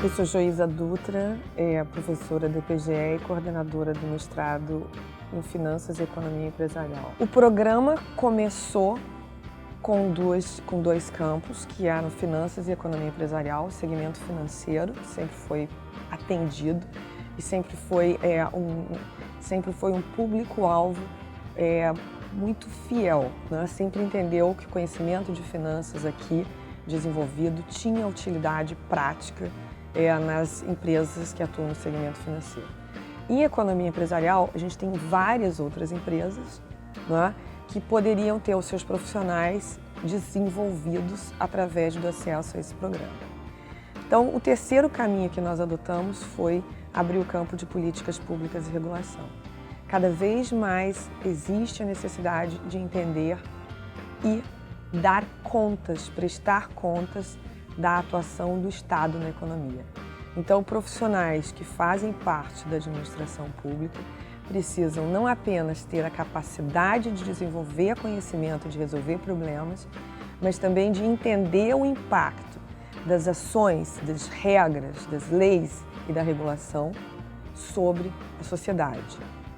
Eu sou Joísa Dutra, professora do IPGE e coordenadora do mestrado em Finanças e Economia Empresarial. O programa começou com dois campos, que eram Finanças e Economia Empresarial. O segmento financeiro sempre foi atendido e sempre foi um público-alvo muito fiel, né? Sempre entendeu que o conhecimento de finanças aqui desenvolvido tinha utilidade prática nas empresas que atuam no segmento financeiro. Em economia empresarial, a gente tem várias outras empresas, né, que poderiam ter os seus profissionais desenvolvidos através do acesso a esse programa. Então, o terceiro caminho que nós adotamos foi abrir o campo de políticas públicas e regulação. Cada vez mais existe a necessidade de entender e dar contas, prestar contas da atuação do Estado na economia. Então, profissionais que fazem parte da administração pública precisam não apenas ter a capacidade de desenvolver conhecimento, de resolver problemas, mas também de entender o impacto das ações, das regras, das leis e da regulação sobre a sociedade,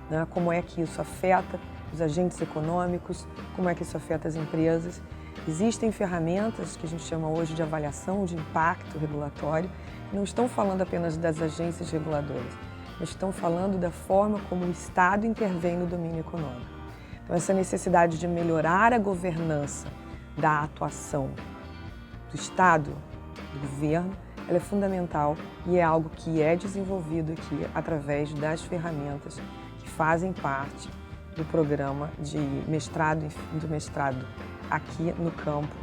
né? Como é que isso afeta os agentes econômicos, como é que isso afeta as empresas. Existem ferramentas que a gente chama hoje de avaliação de impacto regulatório, que não estão falando apenas das agências reguladoras, mas estão falando da forma como o Estado intervém no domínio econômico. Então, essa necessidade de melhorar a governança da atuação do Estado, do governo, ela é fundamental e é algo que é desenvolvido aqui através das ferramentas que fazem parte do programa de mestrado aqui no campo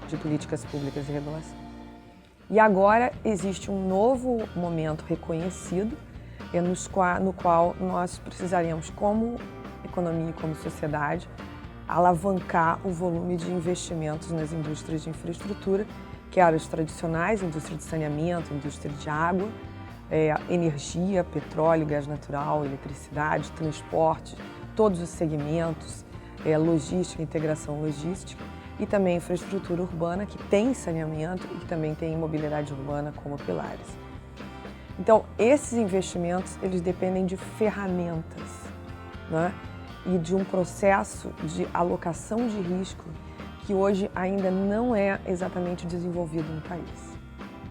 de políticas públicas e regulação. E agora existe um novo momento reconhecido, no qual nós precisaremos, como economia e como sociedade, alavancar o volume de investimentos nas indústrias de infraestrutura, que eram as tradicionais, indústria de saneamento, indústria de água, energia, petróleo, gás natural, eletricidade, transporte, todos os segmentos, logística, integração logística, e também infraestrutura urbana, que tem saneamento e que também tem mobilidade urbana como pilares. Então, esses investimentos, eles dependem de ferramentas, né? E de um processo de alocação de risco que hoje ainda não é exatamente desenvolvido no país,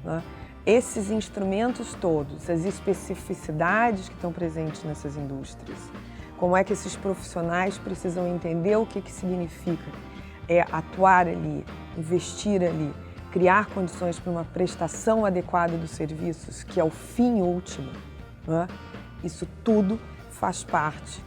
né? Esses instrumentos todos, as especificidades que estão presentes nessas indústrias, como é que esses profissionais precisam entender o que significa atuar ali, investir ali, criar condições para uma prestação adequada dos serviços, que é o fim último, né? Isso tudo faz parte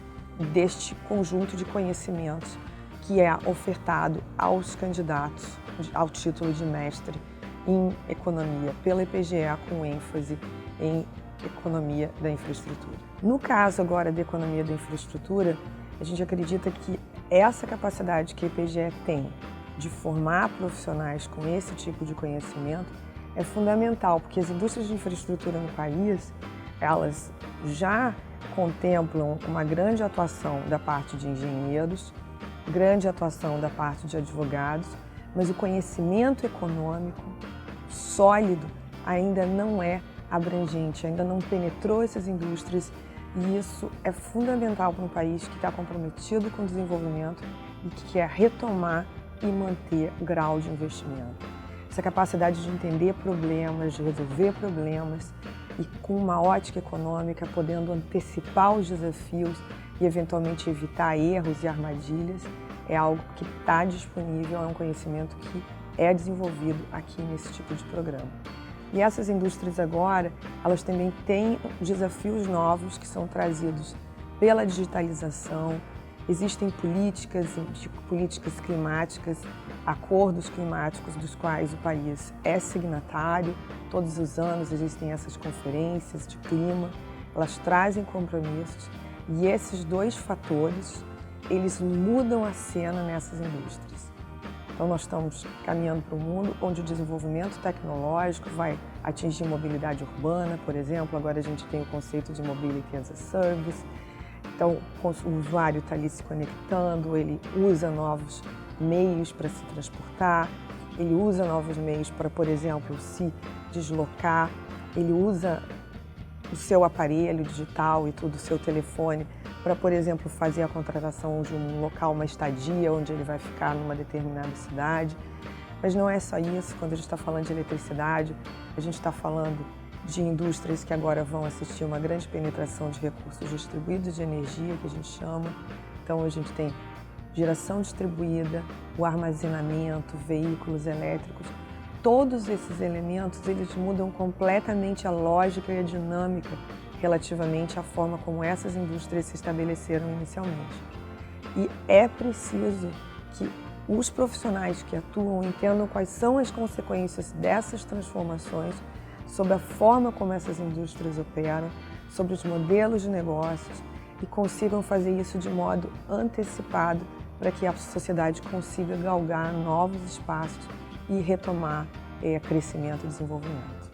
deste conjunto de conhecimentos que é ofertado aos candidatos ao título de mestre em economia pela IPGE, com ênfase em economia da infraestrutura. No caso agora da economia da infraestrutura, a gente acredita que essa capacidade que a IPGE tem de formar profissionais com esse tipo de conhecimento é fundamental, porque as indústrias de infraestrutura no país, elas já contemplam uma grande atuação da parte de engenheiros, grande atuação da parte de advogados, mas o conhecimento econômico sólido ainda não é abrangente, ainda não penetrou essas indústrias, e isso é fundamental para um país que está comprometido com o desenvolvimento e que quer retomar e manter o grau de investimento. Essa capacidade de entender problemas, de resolver problemas e com uma ótica econômica, podendo antecipar os desafios e eventualmente evitar erros e armadilhas, é algo que está disponível, é um conhecimento que é desenvolvido aqui nesse tipo de programa. E essas indústrias agora, elas também têm desafios novos que são trazidos pela digitalização. Existem políticas climáticas, acordos climáticos dos quais o país é signatário. Todos os anos existem essas conferências de clima, elas trazem compromissos, e esses dois fatores, eles mudam a cena nessas indústrias. Então, nós estamos caminhando para um mundo onde o desenvolvimento tecnológico vai atingir mobilidade urbana, por exemplo. Agora a gente tem o conceito de Mobility as a Service. Então, o usuário está ali se conectando, ele usa novos meios para se transportar, ele usa novos meios para, por exemplo, se deslocar, ele usa o seu aparelho digital e tudo, o seu telefone, para, por exemplo, fazer a contratação de um local, uma estadia, onde ele vai ficar numa determinada cidade. Mas não é só isso, quando a gente está falando de eletricidade, a gente está falando de indústrias que agora vão assistir uma grande penetração de recursos distribuídos de energia, que a gente chama. Então a gente tem geração distribuída, o armazenamento, veículos elétricos. Todos esses elementos, eles mudam completamente a lógica e a dinâmica relativamente à forma como essas indústrias se estabeleceram inicialmente. E é preciso que os profissionais que atuam entendam quais são as consequências dessas transformações sobre a forma como essas indústrias operam, sobre os modelos de negócios e consigam fazer isso de modo antecipado para que a sociedade consiga galgar novos espaços e retomar crescimento e desenvolvimento.